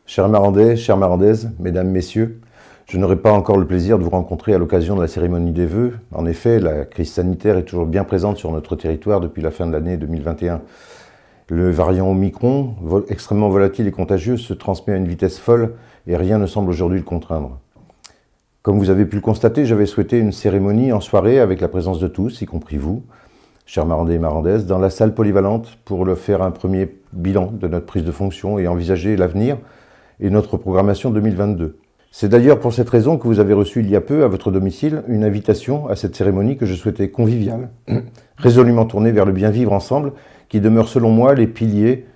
Chers Marandais, chères Marandaises, mesdames, messieurs, je n'aurai pas encore le plaisir de vous rencontrer à l'occasion de la cérémonie des vœux. En effet, la crise sanitaire est toujours bien présente sur notre territoire depuis la fin de l'année 2021. Le variant Omicron, extrêmement volatile et contagieux, se transmet à une vitesse folle et rien ne semble aujourd'hui le contraindre. Comme vous avez pu le constater, j'avais souhaité une cérémonie en soirée avec la présence de tous, y compris vous, chers Marandais et Marandaises, dans la salle polyvalente pour faire un premier bilan de notre prise de fonction et envisager l'avenir et notre programmation 2022. C'est d'ailleurs pour cette raison que vous avez reçu il y a peu à votre domicile une invitation à cette cérémonie que je souhaitais conviviale, résolument tournée vers le bien vivre ensemble, qui demeure selon moi les piliers,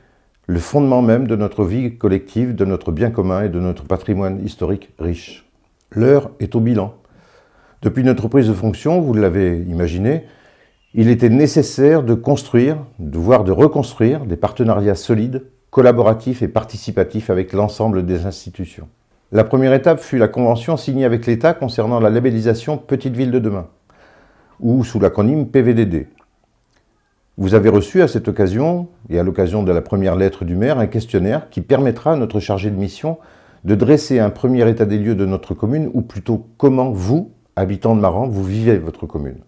le fondement même de notre vie collective, de notre bien commun et de notre patrimoine historique riche. L'heure est au bilan. Depuis notre prise de fonction, vous l'avez imaginé, il était nécessaire de construire, voire de reconstruire des partenariats solides, collaboratifs et participatifs avec l'ensemble des institutions. La première étape fut la convention signée avec l'État concernant la labellisation Petite Ville de demain, ou sous l'acronyme PVDD. Vous avez reçu à cette occasion, et à l'occasion de la première lettre du maire, un questionnaire qui permettra à notre chargé de mission de dresser un premier état des lieux de notre commune, ou plutôt comment vous, habitants de Maran, vous vivez votre commune.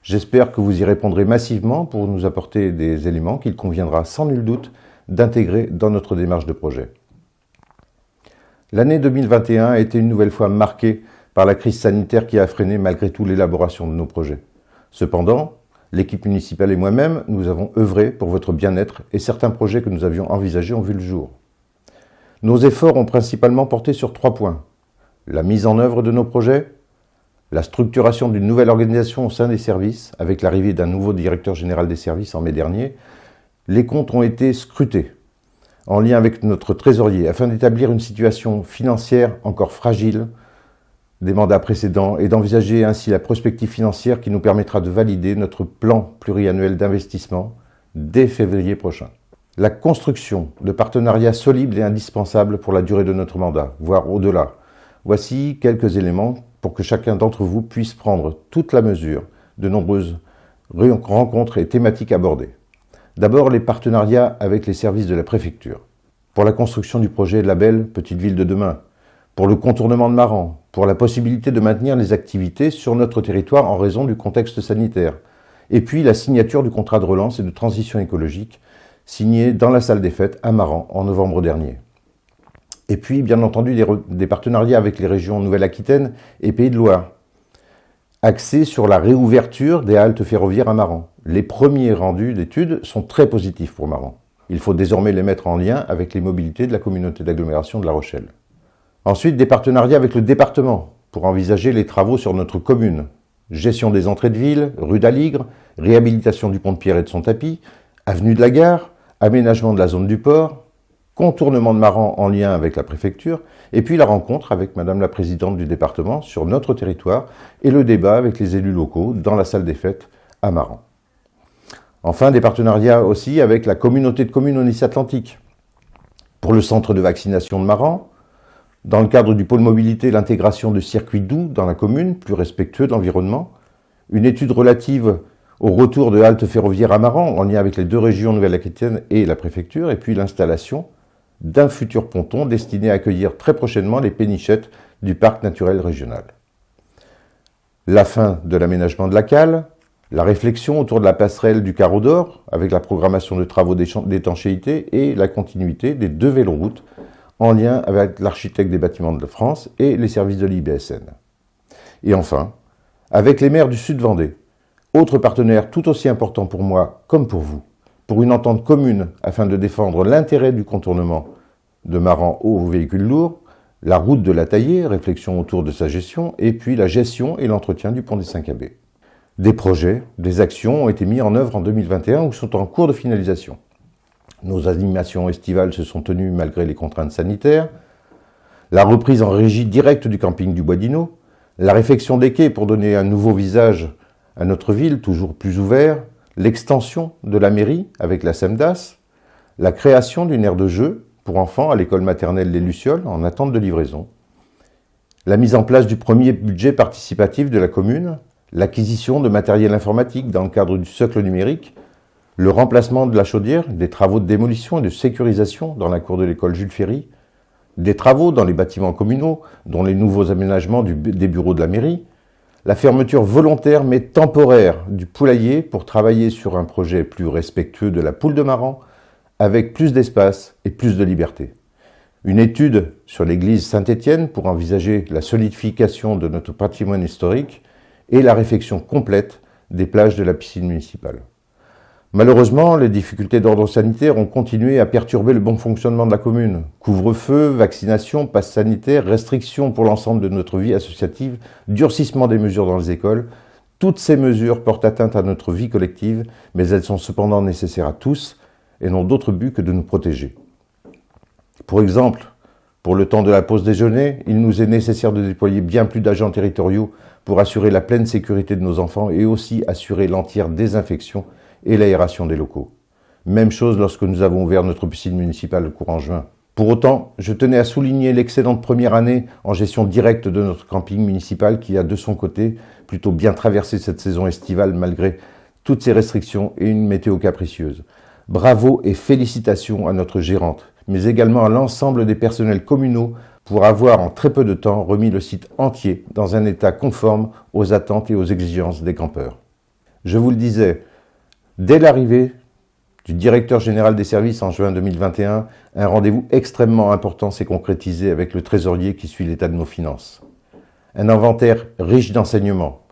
J'espère que vous y répondrez massivement pour nous apporter des éléments qu'il conviendra sans nul doute d'intégrer dans notre démarche de projet. L'année 2021 a été une nouvelle fois marquée par la crise sanitaire qui a freiné malgré tout l'élaboration de nos projets. Cependant, l'équipe municipale et moi-même, nous avons œuvré pour votre bien-être et certains projets que nous avions envisagés ont vu le jour. Nos efforts ont principalement porté sur 3 points. La mise en œuvre de nos projets, la structuration d'une nouvelle organisation au sein des services, avec l'arrivée d'un nouveau directeur général des services en mai dernier. Les comptes ont été scrutés, en lien avec notre trésorier, afin d'établir une situation financière encore fragile des mandats précédents et d'envisager ainsi la prospective financière qui nous permettra de valider notre plan pluriannuel d'investissement dès février prochain. La construction de partenariats solides et indispensables pour la durée de notre mandat, voire au-delà. Voici quelques éléments pour que chacun d'entre vous puisse prendre toute la mesure de nombreuses rencontres et thématiques abordées. D'abord, les partenariats avec les services de la préfecture. Pour la construction du projet label Petite Ville de demain, pour le contournement de Maran, pour la possibilité de maintenir les activités sur notre territoire en raison du contexte sanitaire, et puis la signature du contrat de relance et de transition écologique signé dans la salle des fêtes à Maran en novembre dernier. Et puis, bien entendu, des partenariats avec les régions Nouvelle-Aquitaine et Pays de Loire, axés sur la réouverture des haltes ferroviaires à Maran. Les premiers rendus d'études sont très positifs pour Maran. Il faut désormais les mettre en lien avec les mobilités de la communauté d'agglomération de La Rochelle. Ensuite, des partenariats avec le département pour envisager les travaux sur notre commune. Gestion des entrées de ville, rue d'Aligre, réhabilitation du pont de Pierre et de son tapis, avenue de la Gare, aménagement de la zone du port, contournement de Maran en lien avec la préfecture, et puis la rencontre avec Madame la Présidente du département sur notre territoire et le débat avec les élus locaux dans la salle des fêtes à Maran. Enfin, des partenariats aussi avec la communauté de communes Aunis-Atlantique. Pour le centre de vaccination de Maran, dans le cadre du pôle mobilité, l'intégration de circuits doux dans la commune, plus respectueux de l'environnement, une étude relative au retour de haltes ferroviaires à Maran, en lien avec les 2 régions Nouvelle-Aquitaine et la préfecture, et puis l'installation d'un futur ponton destiné à accueillir très prochainement les pénichettes du parc naturel régional. La fin de l'aménagement de la cale, la réflexion autour de la passerelle du Carreau d'Or, avec la programmation de travaux d'étanchéité et la continuité des 2 véloroutes, en lien avec l'architecte des bâtiments de France et les services de l'IBSN. Et enfin, avec les maires du Sud-Vendée, autre partenaire tout aussi important pour moi comme pour vous, pour une entente commune afin de défendre l'intérêt du contournement de Maran aux véhicules lourds, la route de la Taillée, réflexion autour de sa gestion, et puis la gestion et l'entretien du pont des 5 abbés. Des projets, des actions ont été mis en œuvre en 2021 ou sont en cours de finalisation. Nos animations estivales se sont tenues malgré les contraintes sanitaires, la reprise en régie directe du camping du Bois d'Inau, la réfection des quais pour donner un nouveau visage à notre ville, toujours plus ouvert, l'extension de la mairie avec la SEMDAS, la création d'une aire de jeu pour enfants à l'école maternelle Les Lucioles en attente de livraison, la mise en place du premier budget participatif de la commune, l'acquisition de matériel informatique dans le cadre du socle numérique, le remplacement de la chaudière, des travaux de démolition et de sécurisation dans la cour de l'école Jules Ferry, des travaux dans les bâtiments communaux, dont les nouveaux aménagements des bureaux de la mairie, la fermeture volontaire mais temporaire du poulailler pour travailler sur un projet plus respectueux de la poule de Maran, avec plus d'espace et plus de liberté. Une étude sur l'église Saint-Étienne pour envisager la solidification de notre patrimoine historique et la réfection complète des plages de la piscine municipale. Malheureusement, les difficultés d'ordre sanitaire ont continué à perturber le bon fonctionnement de la commune. Couvre-feu, vaccination, passe sanitaire, restrictions pour l'ensemble de notre vie associative, durcissement des mesures dans les écoles. Toutes ces mesures portent atteinte à notre vie collective, mais elles sont cependant nécessaires à tous et n'ont d'autre but que de nous protéger. Pour exemple, pour le temps de la pause déjeuner, il nous est nécessaire de déployer bien plus d'agents territoriaux pour assurer la pleine sécurité de nos enfants et aussi assurer l'entière désinfection et l'aération des locaux. Même chose lorsque nous avons ouvert notre piscine municipale courant juin. Pour autant, je tenais à souligner l'excellente première année en gestion directe de notre camping municipal qui a de son côté plutôt bien traversé cette saison estivale malgré toutes ces restrictions et une météo capricieuse. Bravo et félicitations à notre gérante, mais également à l'ensemble des personnels communaux pour avoir en très peu de temps remis le site entier dans un état conforme aux attentes et aux exigences des campeurs. Je vous le disais, dès l'arrivée du directeur général des services en juin 2021, un rendez-vous extrêmement important s'est concrétisé avec le trésorier qui suit l'état de nos finances. Un inventaire riche d'enseignements,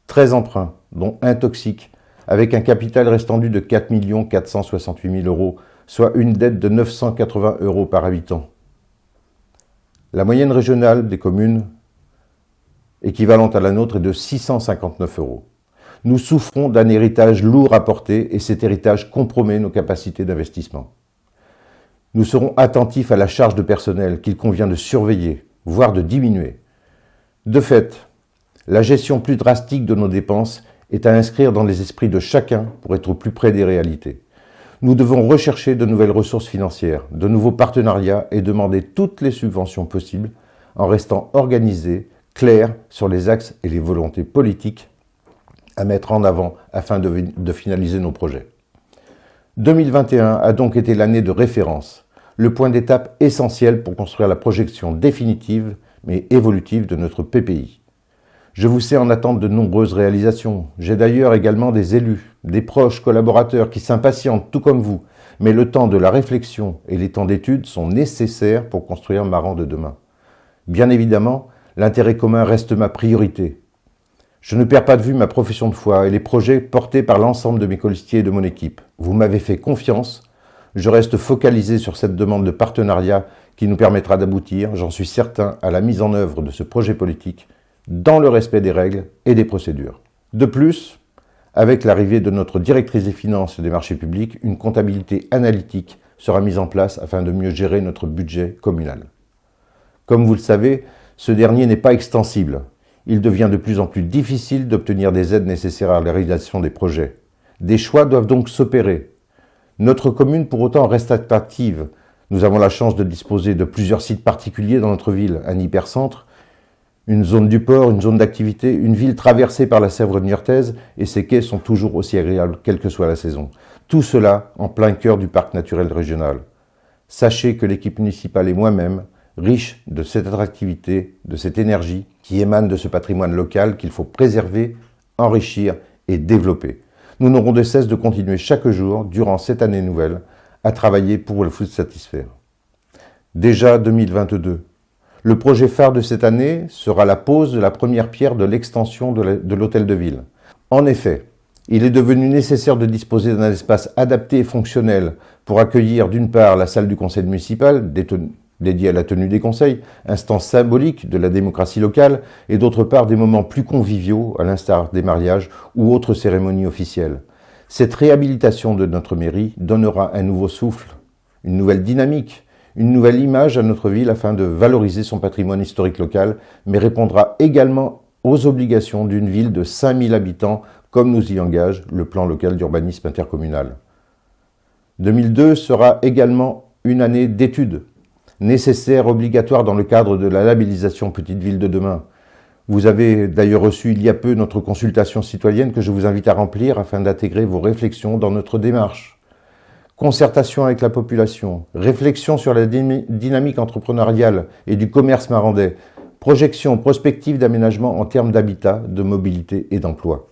13 emprunts, dont un toxique, avec un capital restant dû de 4 468 000 €, soit une dette de 980 € par habitant. La moyenne régionale des communes équivalente à la nôtre est de 659 €. Nous souffrons d'un héritage lourd à porter et cet héritage compromet nos capacités d'investissement. Nous serons attentifs à la charge de personnel qu'il convient de surveiller, voire de diminuer. De fait, la gestion plus drastique de nos dépenses est à inscrire dans les esprits de chacun pour être au plus près des réalités. Nous devons rechercher de nouvelles ressources financières, de nouveaux partenariats et demander toutes les subventions possibles en restant organisés, clairs sur les axes et les volontés politiques à mettre en avant afin de finaliser nos projets. 2021 a donc été l'année de référence, le point d'étape essentiel pour construire la projection définitive mais évolutive de notre PPI. Je vous sais en attente de nombreuses réalisations. J'ai d'ailleurs également des élus, des proches collaborateurs qui s'impatientent tout comme vous, mais le temps de la réflexion et les temps d'études sont nécessaires pour construire Maran de demain. Bien évidemment, l'intérêt commun reste ma priorité. Je ne perds pas de vue ma profession de foi et les projets portés par l'ensemble de mes colistiers et de mon équipe. Vous m'avez fait confiance, je reste focalisé sur cette demande de partenariat qui nous permettra d'aboutir, j'en suis certain, à la mise en œuvre de ce projet politique dans le respect des règles et des procédures. De plus, avec l'arrivée de notre directrice des finances et des marchés publics, une comptabilité analytique sera mise en place afin de mieux gérer notre budget communal. Comme vous le savez, ce dernier n'est pas extensible. Il devient de plus en plus difficile d'obtenir des aides nécessaires à la réalisation des projets. Des choix doivent donc s'opérer. Notre commune, pour autant, reste attractive. Nous avons la chance de disposer de plusieurs sites particuliers dans notre ville, un hypercentre, une zone du port, une zone d'activité, une ville traversée par la Sèvre niortaise et ses quais sont toujours aussi agréables, quelle que soit la saison. Tout cela en plein cœur du parc naturel régional. Sachez que l'équipe municipale et moi-même, riches de cette attractivité, de cette énergie qui émane de ce patrimoine local qu'il faut préserver, enrichir et développer. Nous n'aurons de cesse de continuer chaque jour, durant cette année nouvelle, à travailler pour vous satisfaire. Déjà 2022. Le projet phare de cette année sera la pose de la première pierre de l'extension de l'hôtel de ville. En effet, il est devenu nécessaire de disposer d'un espace adapté et fonctionnel pour accueillir d'une part la salle du conseil municipal, dédiée à la tenue des conseils, instance symbolique de la démocratie locale, et d'autre part des moments plus conviviaux, à l'instar des mariages ou autres cérémonies officielles. Cette réhabilitation de notre mairie donnera un nouveau souffle, une nouvelle dynamique, une nouvelle image à notre ville afin de valoriser son patrimoine historique local, mais répondra également aux obligations d'une ville de 5000 habitants, comme nous y engage le plan local d'urbanisme intercommunal. 2002 sera également une année d'études, nécessaire, obligatoire dans le cadre de la labellisation Petite Ville de demain. Vous avez d'ailleurs reçu il y a peu notre consultation citoyenne que je vous invite à remplir afin d'intégrer vos réflexions dans notre démarche. concertation avec la population, réflexion sur la dynamique entrepreneuriale et du commerce marandais, projection prospective d'aménagement en termes d'habitat, de mobilité et d'emploi.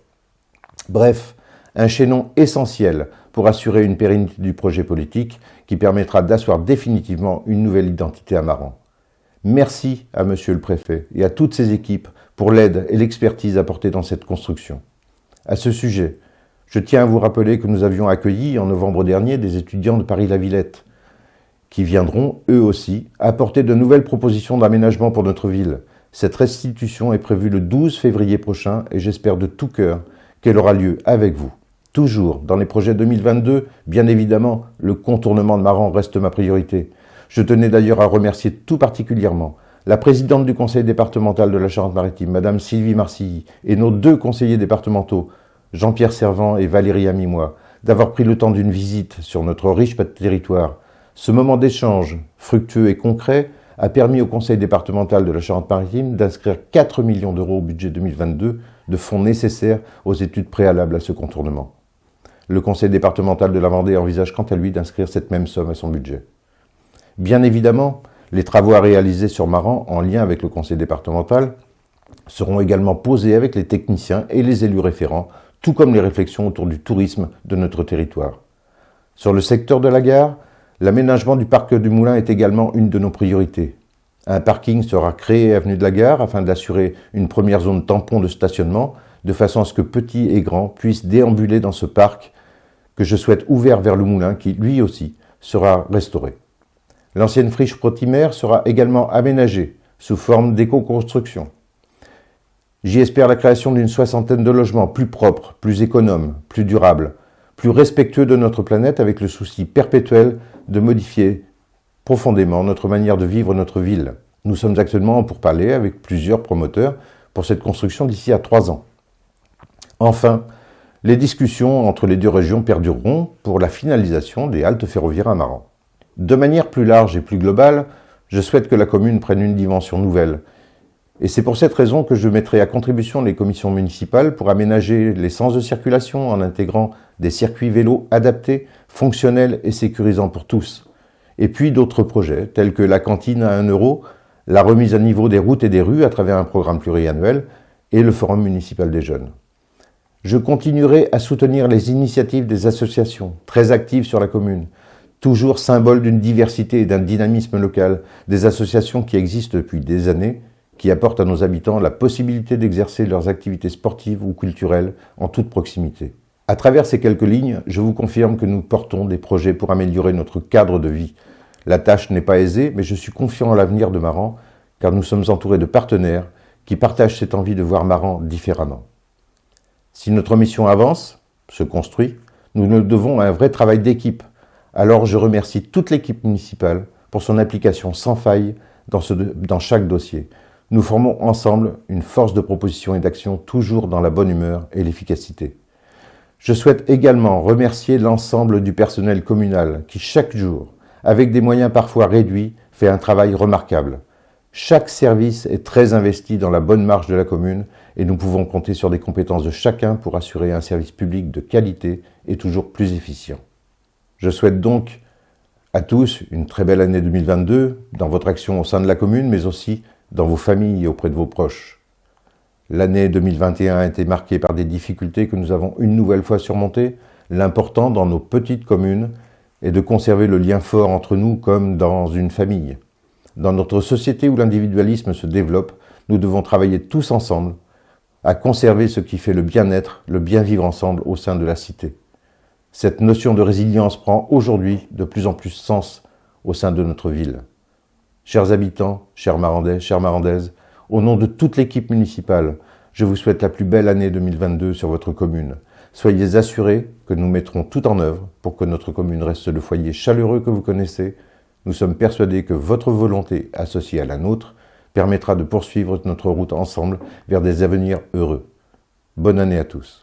Bref, un chaînon essentiel pour assurer une pérennité du projet politique qui permettra d'asseoir définitivement une nouvelle identité à Maran. Merci à Monsieur le Préfet et à toutes ses équipes pour l'aide et l'expertise apportées dans cette construction. À ce sujet, je tiens à vous rappeler que nous avions accueilli en novembre dernier des étudiants de Paris-la-Villette qui viendront, eux aussi, apporter de nouvelles propositions d'aménagement pour notre ville. Cette restitution est prévue le 12 février prochain et j'espère de tout cœur qu'elle aura lieu avec vous. Toujours dans les projets 2022, bien évidemment, le contournement de Maran reste ma priorité. Je tenais d'ailleurs à remercier tout particulièrement la présidente du conseil départemental de la Charente-Maritime, Madame Sylvie Marcilly, et nos 2 conseillers départementaux, Jean-Pierre Servant et Valérie Amimois, d'avoir pris le temps d'une visite sur notre riche territoire. Ce moment d'échange, fructueux et concret, a permis au conseil départemental de la Charente-Maritime d'inscrire 4 millions d'euros au budget 2022 de fonds nécessaires aux études préalables à ce contournement. Le conseil départemental de la Vendée envisage quant à lui d'inscrire cette même somme à son budget. Bien évidemment, les travaux à réaliser sur Maran, en lien avec le conseil départemental, seront également posés avec les techniciens et les élus référents, tout comme les réflexions autour du tourisme de notre territoire. Sur le secteur de la gare, l'aménagement du parc du Moulin est également une de nos priorités. Un parking sera créé avenue de la Gare afin d'assurer une première zone tampon de stationnement, de façon à ce que petits et grands puissent déambuler dans ce parc que je souhaite ouvert vers le Moulin qui, lui aussi, sera restauré. L'ancienne friche protimaire sera également aménagée sous forme d'éco-construction. J'y espère la création d'une 60aine de logements plus propres, plus économes, plus durables, plus respectueux de notre planète avec le souci perpétuel de modifier profondément notre manière de vivre notre ville. Nous sommes actuellement en pourparlers avec plusieurs promoteurs pour cette construction d'ici à 3 ans. Enfin, les discussions entre les 2 régions perdureront pour la finalisation des haltes ferroviaires à Maran. De manière plus large et plus globale, je souhaite que la commune prenne une dimension nouvelle. Et c'est pour cette raison que je mettrai à contribution les commissions municipales pour aménager les sens de circulation en intégrant des circuits vélos adaptés, fonctionnels et sécurisants pour tous. Et puis d'autres projets, tels que la cantine à 1 euro, la remise à niveau des routes et des rues à travers un programme pluriannuel et le forum municipal des jeunes. Je continuerai à soutenir les initiatives des associations, très actives sur la commune, toujours symbole d'une diversité et d'un dynamisme local, des associations qui existent depuis des années, qui apportent à nos habitants la possibilité d'exercer leurs activités sportives ou culturelles en toute proximité. À travers ces quelques lignes, je vous confirme que nous portons des projets pour améliorer notre cadre de vie. La tâche n'est pas aisée, mais je suis confiant en l'avenir de Maran, car nous sommes entourés de partenaires qui partagent cette envie de voir Maran différemment. Si notre mission avance, se construit, nous nous devons à un vrai travail d'équipe. Alors je remercie toute l'équipe municipale pour son implication sans faille dans chaque dossier. Nous formons ensemble une force de proposition et d'action toujours dans la bonne humeur et l'efficacité. Je souhaite également remercier l'ensemble du personnel communal qui chaque jour, avec des moyens parfois réduits, fait un travail remarquable. Chaque service est très investi dans la bonne marche de la commune et nous pouvons compter sur des compétences de chacun pour assurer un service public de qualité et toujours plus efficient. Je souhaite donc à tous une très belle année 2022 dans votre action au sein de la commune, mais aussi dans vos familles et auprès de vos proches. L'année 2021 a été marquée par des difficultés que nous avons une nouvelle fois surmontées. L'important dans nos petites communes est de conserver le lien fort entre nous comme dans une famille. Dans notre société où l'individualisme se développe, nous devons travailler tous ensemble à conserver ce qui fait le bien-être, le bien-vivre ensemble au sein de la cité. Cette notion de résilience prend aujourd'hui de plus en plus sens au sein de notre ville. Chers habitants, chers Marandais, chères Marandaises, au nom de toute l'équipe municipale, je vous souhaite la plus belle année 2022 sur votre commune. Soyez assurés que nous mettrons tout en œuvre pour que notre commune reste le foyer chaleureux que vous connaissez. Nous sommes persuadés que votre volonté, associée à la nôtre, permettra de poursuivre notre route ensemble vers des avenirs heureux. Bonne année à tous.